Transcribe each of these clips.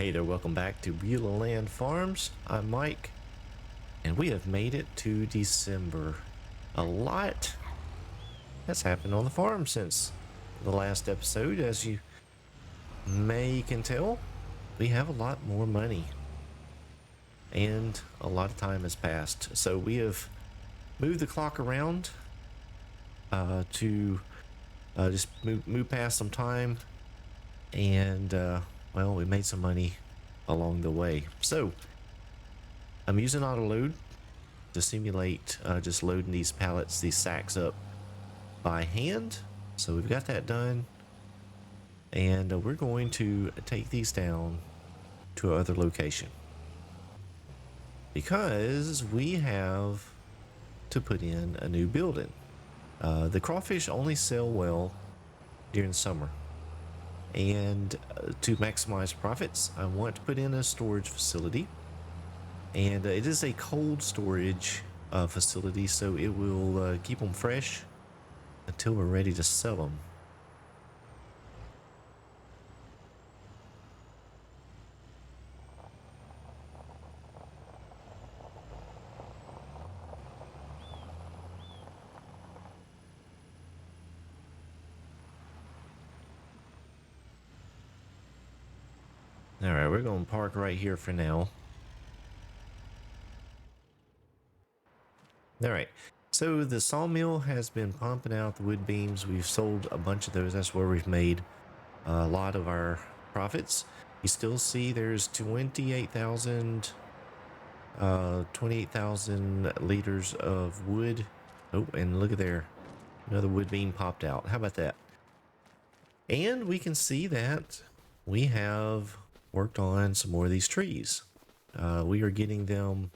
Hey there, welcome back to Beulahland Farms. I'm Mike, and we have made it to December. A lot has happened on the farm since the last episode. As you can tell, we have a lot more money, and a lot of time has passed. So we have moved the clock around to just move past some time, and well, we made some money along the way. So I'm using auto load to simulate just loading these pallets, these sacks up by hand. So we've got that done, and we're going to take these down to another location because we have to put in a new building. The crawfish only sell well during summer, and to maximize profits, I want to put in a storage facility, and it is a cold storage facility, so it will keep them fresh until we're ready to sell them. All right, we're going to park right here for now. All right, so the sawmill has been pumping out the wood beams. We've sold a bunch of those. That's where we've made a lot of our profits. You still see there's 28,000 liters of wood. Oh, and look at there, another wood beam popped out. How about that? And we can see that we have worked on some more of these trees. We are getting them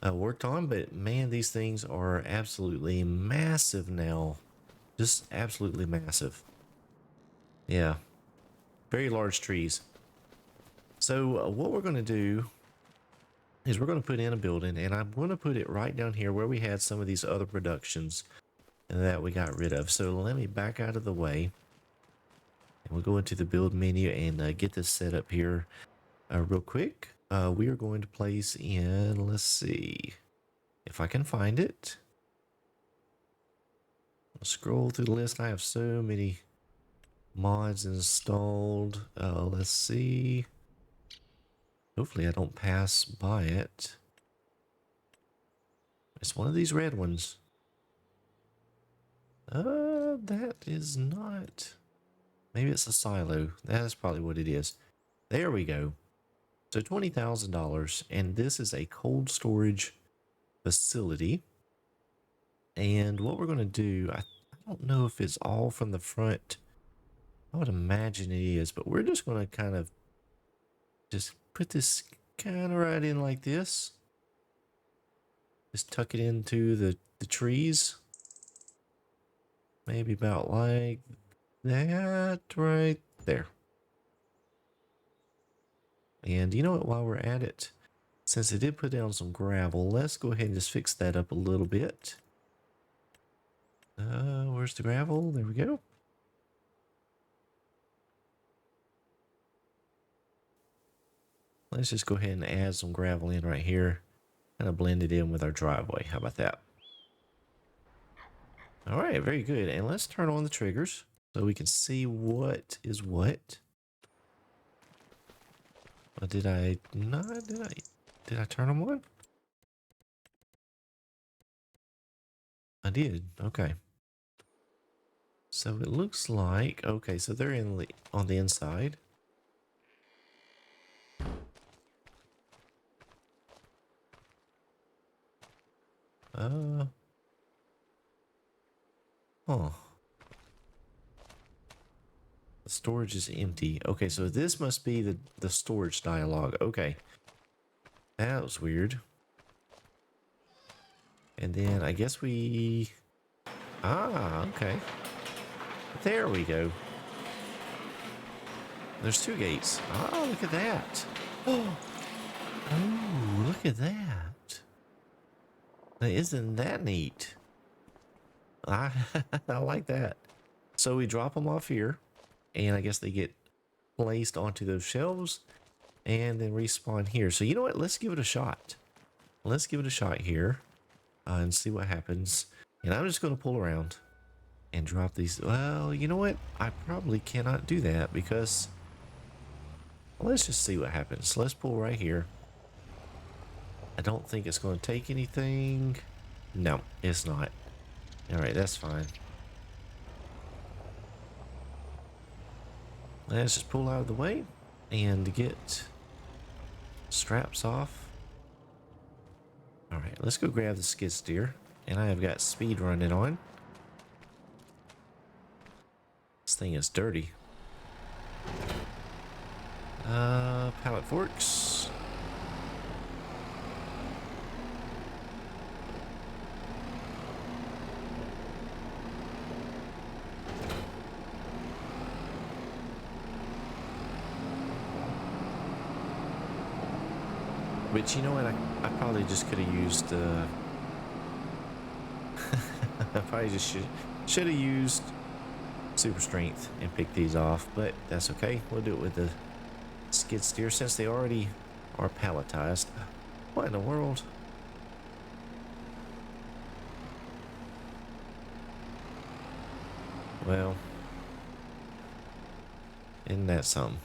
worked on, but man, these things are absolutely massive now. Just absolutely massive. Yeah, very large trees. So what we're going to do is we're going to put in a building, and I'm going to put it right down here where we had some of these other productions that we got rid of. So let me back out of the way, and we'll go into the build menu and get this set up here real quick. We are going to place in, let's see if I can find it. I'll scroll through the list. I have so many mods installed. Let's see. Hopefully I don't pass by it. It's one of these red ones. That is not. Maybe it's a silo. That's probably what it is. There we go. So $20,000, and this is a cold storage facility. And what we're going to do, I don't know if it's all from the front. I would imagine it is, but we're just going to kind of just put this kind of right in like this. Just tuck it into the trees. Maybe about like that right there. And you know what, while we're at it, since it did put down some gravel, let's go ahead and just fix that up a little bit. Where's the gravel? There we go. Let's just go ahead and add some gravel in right here. Kind of blend it in with our driveway. How about that? All right, very good. And let's turn on the triggers so we can see what is what. Did I not? Did I turn them on? I did. Okay. So it looks like, okay, so they're on the inside. Huh. The storage is empty. Okay, so this must be the storage dialogue. Okay. That was weird. And then I guess we... Ah, okay. There we go. There's two gates. Oh, look at that. Oh, look at that. Now, isn't that neat? I like that. So we drop them off here, and I guess they get placed onto those shelves. and then respawn here. So you know what? Let's give it a shot. Let's give it a shot here and see what happens. And I'm just going to pull around and drop these. Well, you know what? I probably cannot do that because let's just see what happens. Let's pull right here. I don't think it's going to take anything. No, it's not. All right, that's fine. Let's just pull out of the way and get straps off. All right, let's go grab the skid steer. And I have got speed running on. This thing is dirty. Pallet forks. But you know what? I probably just could have used. I probably just should have used super strength and picked these off, but that's okay. We'll do it with the skid steer since they already are palletized. What in the world? Well, isn't that something?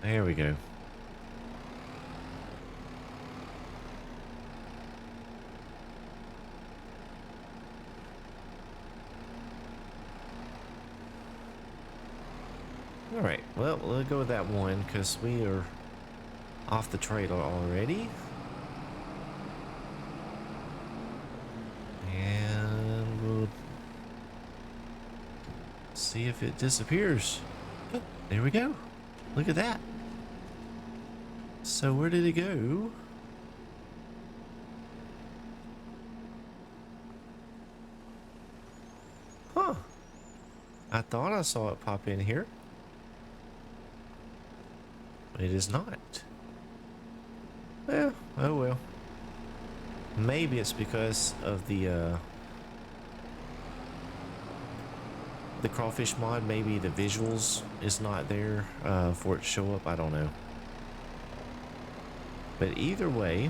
There we go. All right, well, we'll go with that one because we are off the trailer already. And we'll see if it disappears. Oh, there we go. Look at that. So where did it go? Huh. I thought I saw it pop in here. It is not. Well, oh well. Maybe it's because of the crawfish mod. Maybe the visuals is not there for it to show up. I don't know. But either way,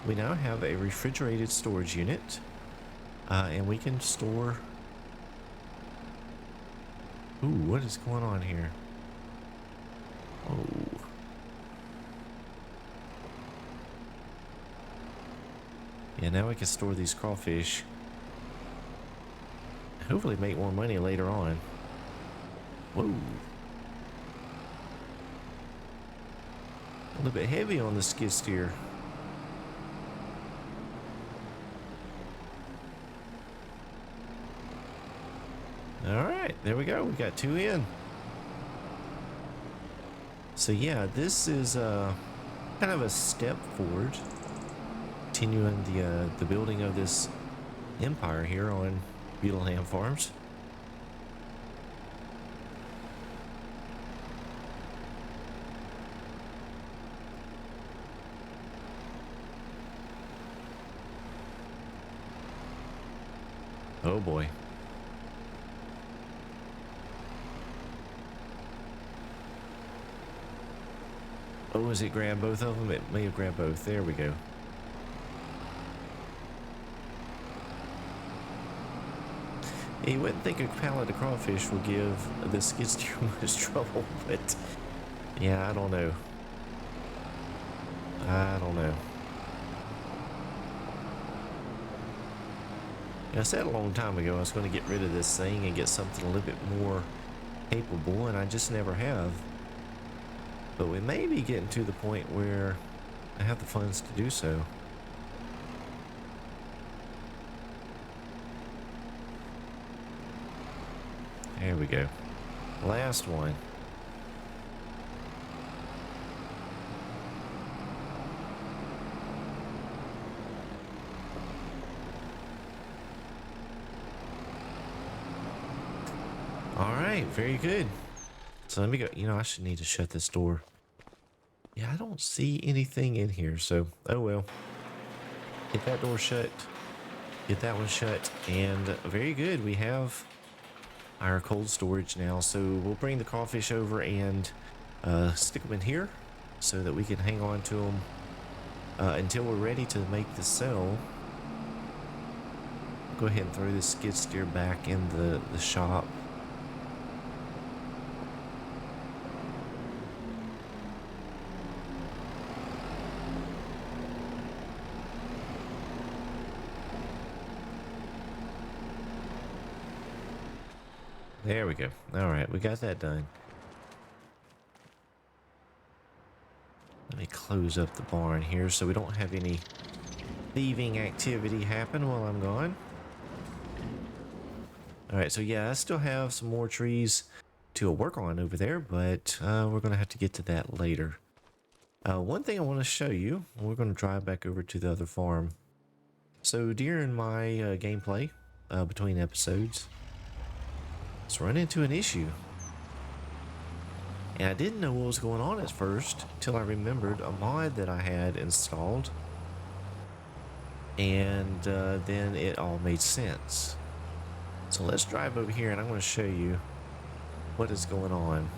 we now have a refrigerated storage unit, and we can store. Ooh, what is going on here? Oh. Yeah, now we can store these crawfish. Hopefully make more money later on. Whoa. A little bit heavy on the skid steer. Alright, there we go. We got 2 in. So yeah, this is kind of a step forward. Continuing the building of this empire here on Beulahland Farms. Oh boy. Oh, has it grabbed both of them? It may have grabbed both. There we go. You wouldn't think a pallet of crawfish would give the skid steer much trouble, but yeah, I don't know. I don't know. I said a long time ago I was going to get rid of this thing and get something a little bit more capable, and I just never have. But we may be getting to the point where I have the funds to do so. There we go. Last one. All right, very good. So let me go. You know, I should need to shut this door. Yeah, I don't see anything in here, so oh well. Get that door shut. Get that one shut, and very good. We have our cold storage now, so we'll bring the crawfish over and stick them in here so that we can hang on to them until we're ready to make the sell. Go ahead and throw this skid steer back in the shop. There we go. All right, we got that done. Let me close up the barn here so we don't have any thieving activity happen while I'm gone. All right, so yeah, I still have some more trees to work on over there, but we're going to have to get to that later. One thing I want to show you, we're going to drive back over to the other farm. So during my gameplay between episodes, let's run into an issue. And I didn't know what was going on at first till I remembered a mod that I had installed. And then it all made sense. So let's drive over here and I'm going to show you what is going on.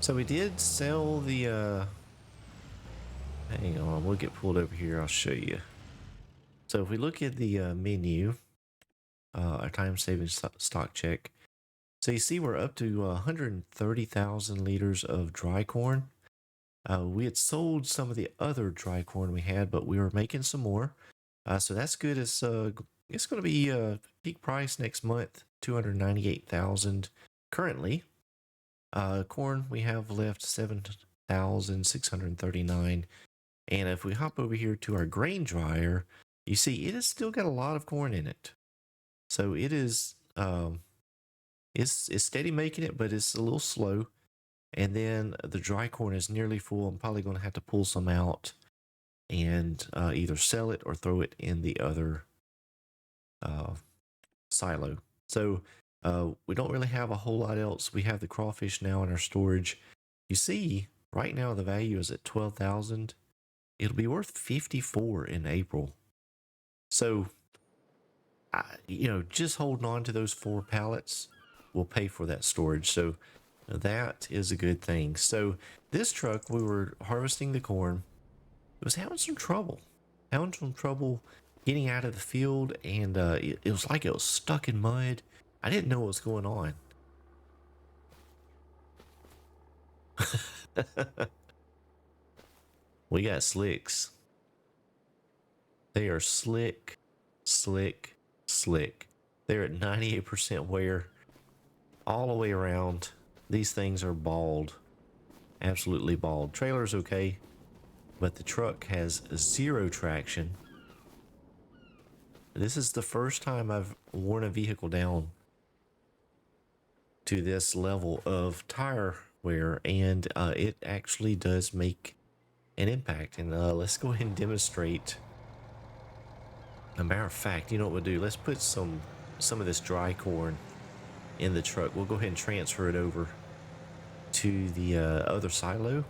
So we did sell the, hang on, we'll get pulled over here, I'll show you. So if we look at the menu, our time-saving stock check, so you see we're up to 130,000 liters of dry corn. We had sold some of the other dry corn we had, but we were making some more. So that's good. It's going to be peak price next month, 298,000 currently. Corn we have left 7,639, and if we hop over here to our grain dryer, you see it has still got a lot of corn in it. So it is it's steady making it, but it's a little slow. And then the dry corn is nearly full. I'm probably going to have to pull some out and either sell it or throw it in the other silo. So we don't really have a whole lot else. We have the crawfish now in our storage. You see, right now the value is at 12,000. It'll be worth 54 in April. So, just holding on to those 4 pallets will pay for that storage. So that is a good thing. So this truck, we were harvesting the corn. It was having some trouble. Getting out of the field, and it was like it was stuck in mud. I didn't know what was going on. We got slicks. They are slick, slick, slick. They're at 98% wear all the way around. These things are bald. Absolutely bald. Trailer's okay, but the truck has 0 traction. This is the first time I've worn a vehicle down to this level of tire wear, and it actually does make an impact. And let's go ahead and demonstrate. As a matter of fact, you know what we'll do? Let's put some of this dry corn in the truck. We'll go ahead and transfer it over to the other silo.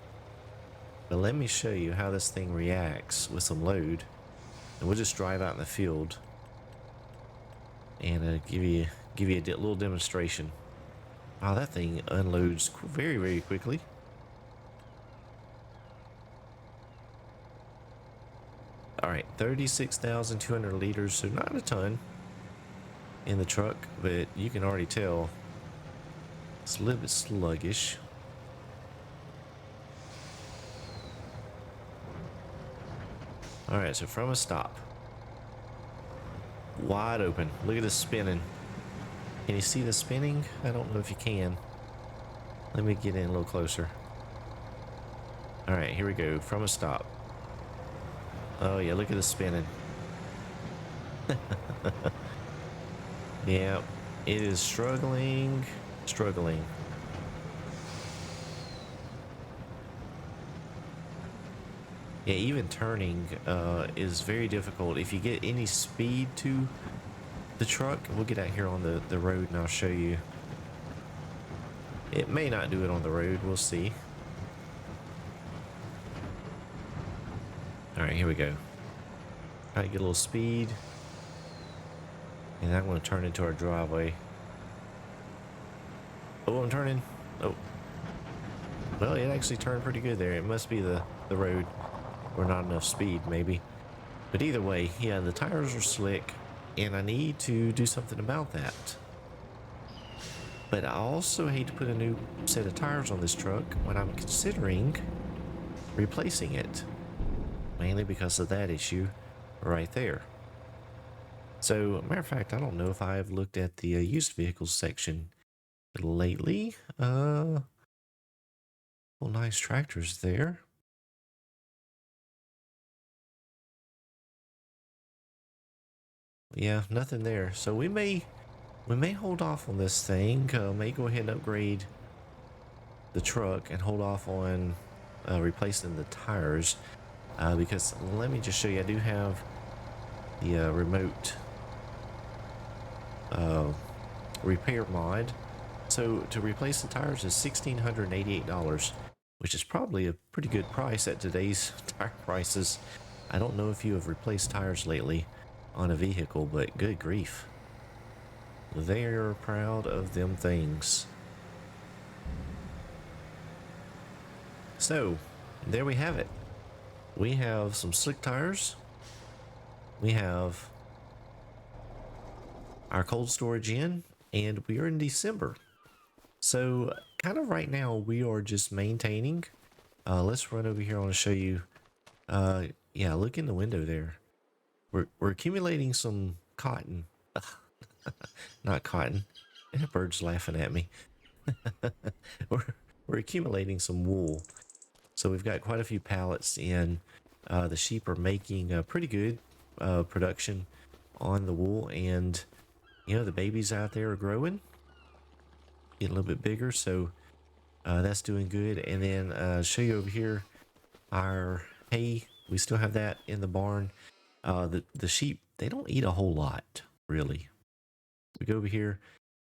But let me show you how this thing reacts with some load, and we'll just drive out in the field and give you a little demonstration. Wow, that thing unloads very, very quickly. All right, 36,200 liters, so not a ton in the truck, but you can already tell it's a little bit sluggish. All right, so from a stop, wide open. Look at this spinning. Can you see the spinning? I don't know if you can. Let me get in a little closer. All right, here we go. From a stop. Oh yeah, look at the spinning. Yeah, it is struggling. Yeah, even turning is very difficult. If you get any speed to the truck, we'll get out here on the road and I'll show you. It may not do it on the road. We'll see. All right, here we go. Try to get a little speed. And I'm going to turn into our driveway. Oh, I'm turning. Oh. Well, it actually turned pretty good there. It must be the road or not enough speed, maybe. But either way, yeah, the tires are slick. And I need to do something about that. But I also hate to put a new set of tires on this truck when I'm considering replacing it. Mainly because of that issue right there. So, matter of fact, I don't know if I've looked at the used vehicles section lately. Well, nice tractors there. Yeah, nothing there. So we may hold off on this thing. May go ahead and upgrade the truck and hold off on replacing the tires. Because let me just show you, I do have the remote repair mod. So to replace the tires is $1,688, which is probably a pretty good price at today's tire prices. I don't know if you have replaced tires lately on a vehicle, but good grief. They are proud of them things. So, there we have it. We have some slick tires. We have our cold storage in, and we are in December. So, kind of right now, we are just maintaining. Let's run over here. I want to show you. Yeah, look in the window there. We're accumulating some cotton. Not cotton. That bird's laughing at me. we're, we're accumulating some wool. So we've got quite a few pallets in. The sheep are making a pretty good production on the wool. And, you know, the babies out there are growing. Getting a little bit bigger. So that's doing good. And then show you over here our hay. We still have that in the barn. The sheep, they don't eat a whole lot, really. We go over here,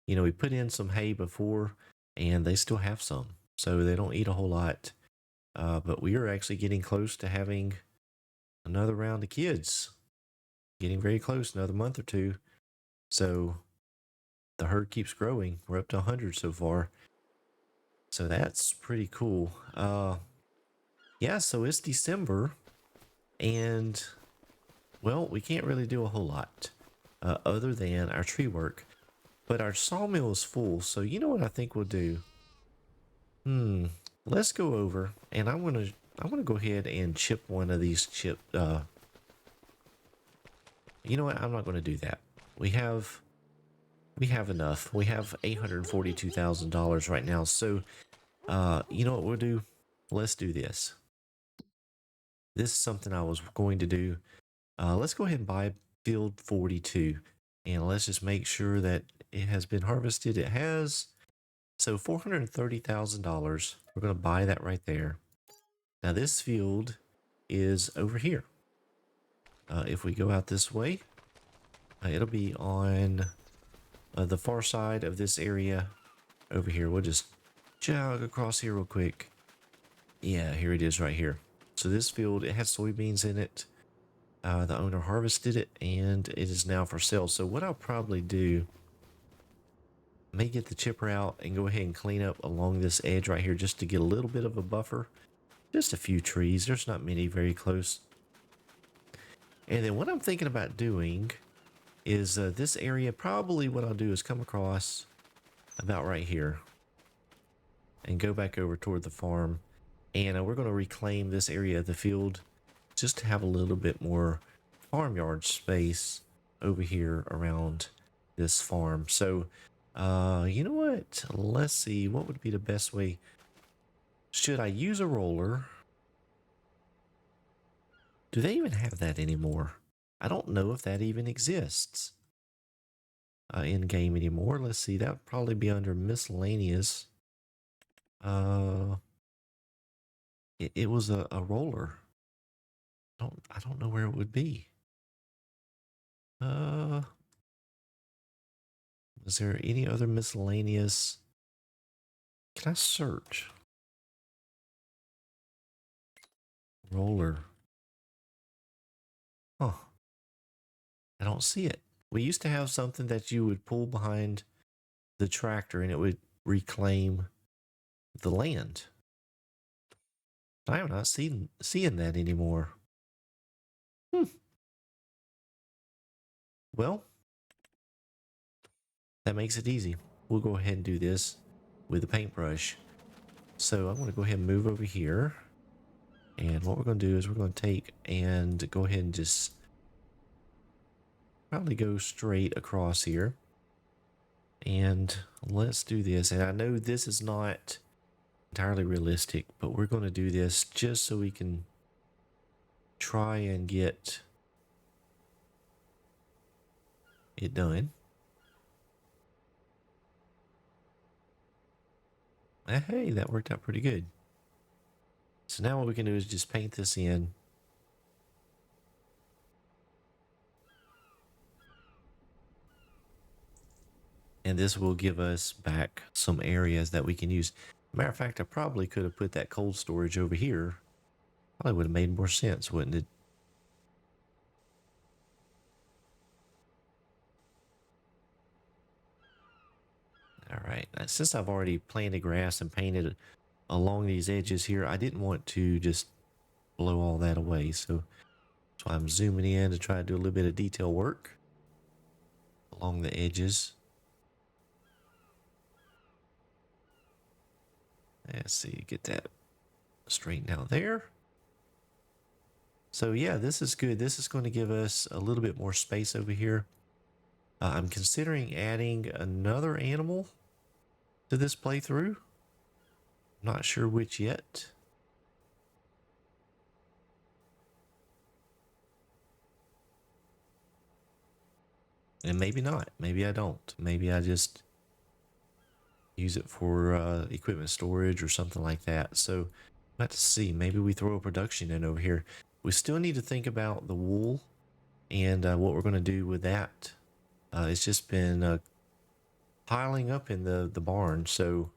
you know, we put in some hay before and they still have some. So they don't eat a whole lot. But we are actually getting close to having another round of kids. Getting very close, another month or two. So the herd keeps growing. We're up to 100 so far. So that's pretty cool. Yeah, so it's December. And, well, we can't really do a whole lot other than our tree work. But our sawmill is full. So you know what I think we'll do? Let's go over and I want to go ahead and chip one of these chip. You know what? I'm not going to do that. We have enough. We have $842,000 right now. So, you know what we'll do? Let's do this. This is something I was going to do. Let's go ahead and buy field 42 and let's just make sure that it has been harvested. It has. So $430,000. We're going to buy that right there. Now this field is over here. If we go out this way, it'll be on the far side of this area over here. We'll just jog across here real quick. Yeah, here it is right here. So this field, it has soybeans in it. The owner harvested it and it is now for sale. So what I'll probably do, I may get the chipper out and go ahead and clean up along this edge right here just to get a little bit of a buffer. Just a few trees. There's not many very close. And then what I'm thinking about doing is this area, probably what I'll do is come across about right here and go back over toward the farm. And we're going to reclaim this area of the field just to have a little bit more farmyard space over here around this farm. So, you know what? Let's see. What would be the best way? Should I use a roller? Do they even have that anymore? I don't know if that even exists in game anymore. Let's see. That would probably be under miscellaneous. It was a roller. I don't know where it would be. Uh, is there any other miscellaneous? Can I search? Roller. Huh. I don't see it. We used to have something that you would pull behind the tractor and it would reclaim the land. I am not seeing that anymore. Hmm. Well, that makes it easy. We'll go ahead and do this with a paintbrush. So I'm going to go ahead and move over here. And what we're going to do is we're going to take and go ahead and just probably go straight across here. And let's do this. And I know this is not entirely realistic, but we're going to do this just so we can try and get it done. Hey, that worked out pretty good. So now what we can do is just paint this in. And this will give us back some areas that we can use. Matter of fact, I probably could have put that cold storage over here. Probably would have made more sense, wouldn't it? All right, now, since I've already planted grass and painted along these edges here, I didn't want to just blow all that away. So I'm zooming in to try to do a little bit of detail work along the edges. Let's see, get that straightened out there. So yeah, this is good. This is going to give us a little bit more space over here. I'm considering adding another animal to this playthrough. I'm not sure which yet. And maybe not. Maybe I don't. Maybe I just use it for equipment storage or something like that. So let's see. Maybe we throw a production in over here. We still need to think about the wool and what we're going to do with that. It's just been piling up in the barn. So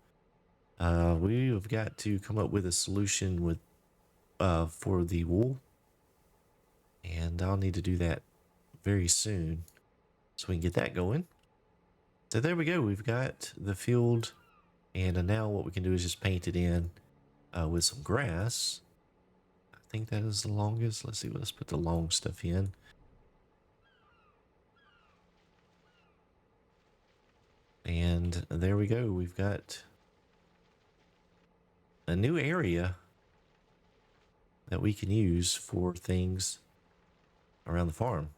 we've got to come up with a solution with for the wool. And I'll need to do that very soon so we can get that going. So there we go. We've got the field, and now what we can do is just paint it in with some grass. I think that is the longest. Let's see. Let's put the long stuff in. And there we go. We've got a new area that we can use for things around the farm.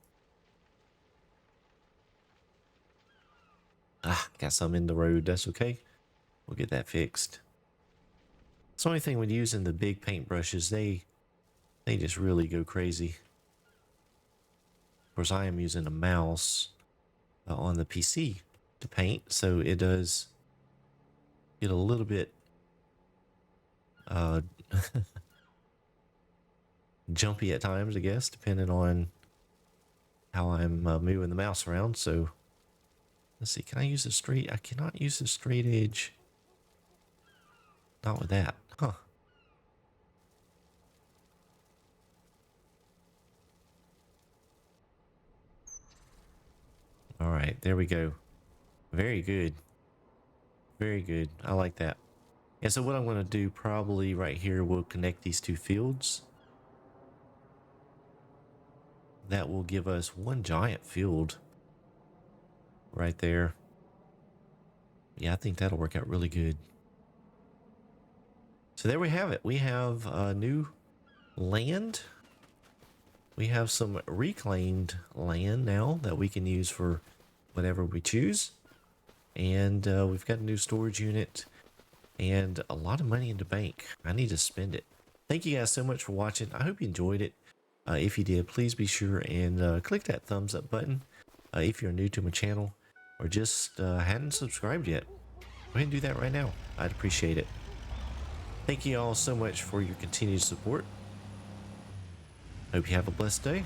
Got some in the road. That's okay. We'll get that fixed. It's the only thing when using the big paintbrushes, they just really go crazy. Of course, I am using a mouse on the PC to paint, so it does get a little bit jumpy at times, I guess, depending on how I'm moving the mouse around. So let's see, can I use the straight? I cannot use the straight edge. Not with that, huh? All right, there we go. Very good. Very good. I like that. And so what I'm going to do probably right here, we'll connect these two fields. That will give us one giant field right there. Yeah, I think that'll work out really good. So there we have it. We have new land. We have some reclaimed land now that we can use for whatever we choose. And we've got a new storage unit and a lot of money in the bank. I need to spend it. Thank you guys so much for watching. I hope you enjoyed it. If you did, please be sure and click that thumbs up button. If you're new to my channel or just hadn't subscribed yet, go ahead and do that right now. I'd appreciate it. Thank you all so much for your continued support. Hope you have a blessed day.